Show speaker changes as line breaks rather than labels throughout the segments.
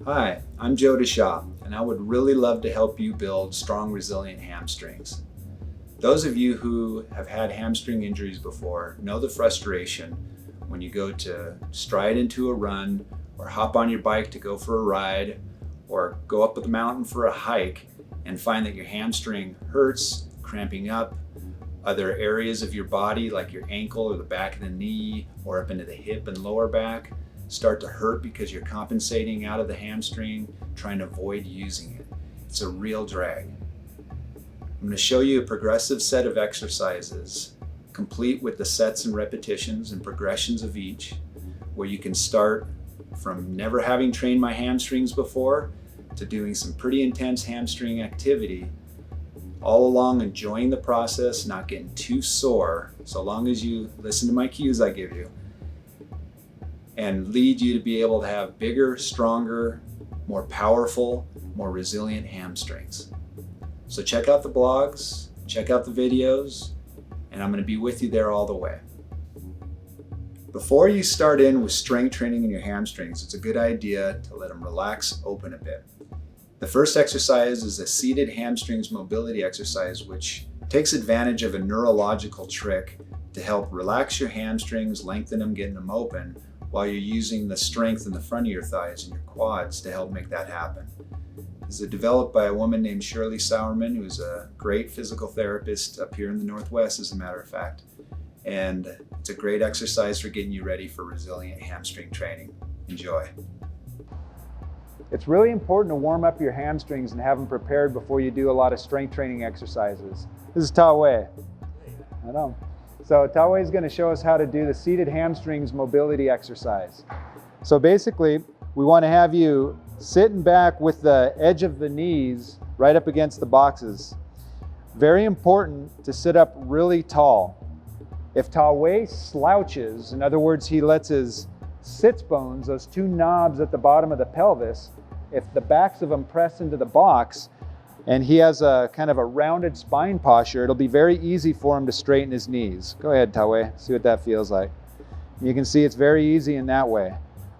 Hi, I'm Joe DeShaw, and I would really love to help you build strong, resilient hamstrings. Those of you who have had hamstring injuries before know the frustration when you go to stride into a run or hop on your bike to go for a ride or go up the mountain for a hike and find that your hamstring hurts, cramping up. Other areas of your body like your ankle or the back of the knee or up into the hip and lower back start to hurt because you're compensating out of the hamstring, trying to avoid using it. It's a real drag. I'm going to show you a progressive set of exercises, complete with the sets and repetitions and progressions of each, where you can start from never having trained my hamstrings before to doing some pretty intense hamstring activity, all along enjoying the process, not getting too sore, so long as you listen to my cues I give you, and lead you to be able to have bigger, stronger, more powerful, more resilient hamstrings. So check out the blogs, check out the videos, and I'm going to be with you there all the way. Before you start in with strength training in your hamstrings, it's a good idea to let them relax open a bit. The first exercise is a seated hamstrings mobility exercise, which takes advantage of a neurological trick to help relax your hamstrings, lengthen them, getting them open, while you're using the strength in the front of your thighs and your quads to help make that happen. This is developed by a woman named Shirley Sauerman, who's a great physical therapist up here in the Northwest, as a matter of fact. And it's a great exercise for getting you ready for resilient hamstring training. Enjoy.
It's really important to warm up your hamstrings and have them prepared before you do a lot of strength training exercises. This is Ta-Wei. I know. So Ta-Wei is going to show us how to do the seated hamstrings mobility exercise. So basically, we want to have you sitting back with the edge of the knees right up against the boxes. Very important to sit up really tall. If Ta-Wei slouches, in other words, he lets his sits bones, those two knobs at the bottom of the pelvis, if the backs of them press into the box and he has a kind of a rounded spine posture, it'll be very easy for him to straighten his knees. Go ahead, Ta-Wei, see what that feels like. You can see it's very easy in that way.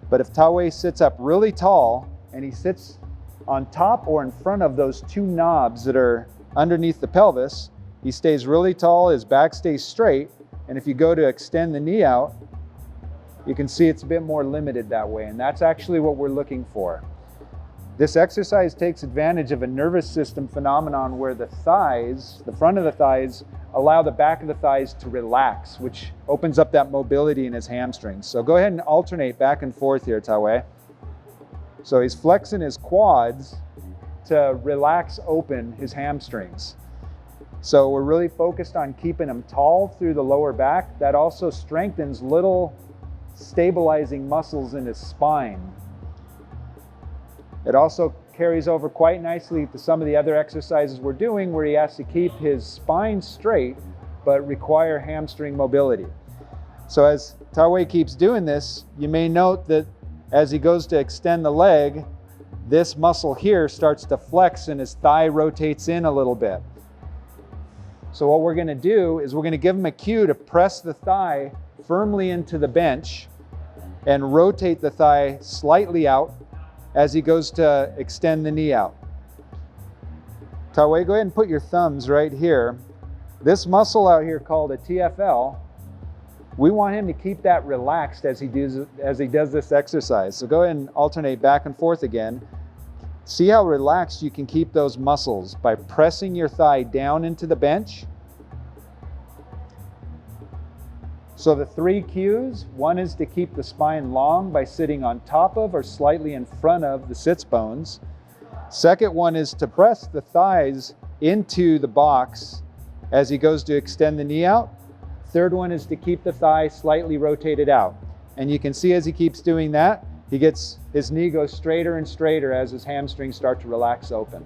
But if Ta-Wei sits up really tall and he sits on top or in front of those two knobs that are underneath the pelvis, he stays really tall, his back stays straight, and if you go to extend the knee out, you can see it's a bit more limited that way, and that's actually what we're looking for. This exercise takes advantage of a nervous system phenomenon where the thighs, the front of the thighs, allow the back of the thighs to relax, which opens up that mobility in his hamstrings. So go ahead and alternate back and forth here, Ta-Wei. So he's flexing his quads to relax open his hamstrings. So we're really focused on keeping him tall through the lower back. That also strengthens little stabilizing muscles in his spine. It also carries over quite nicely to some of the other exercises we're doing where he has to keep his spine straight but require hamstring mobility. So as Ta-Wei keeps doing this, you may note that as he goes to extend the leg, this muscle here starts to flex and his thigh rotates in a little bit. So what we're going to do is we're going to give him a cue to press the thigh firmly into the bench and rotate the thigh slightly out as he goes to extend the knee out. Ta-Wei, go ahead and put your thumbs right here. This muscle out here called a TFL, we want him to keep that relaxed as he does this exercise. So go ahead and alternate back and forth again. See how relaxed you can keep those muscles by pressing your thigh down into the bench. So the three cues, one is to keep the spine long by sitting on top of or slightly in front of the sits bones. Second one is to press the thighs into the box as he goes to extend the knee out. Third one is to keep the thigh slightly rotated out. And you can see as he keeps doing that, his knee goes straighter and straighter as his hamstrings start to relax open.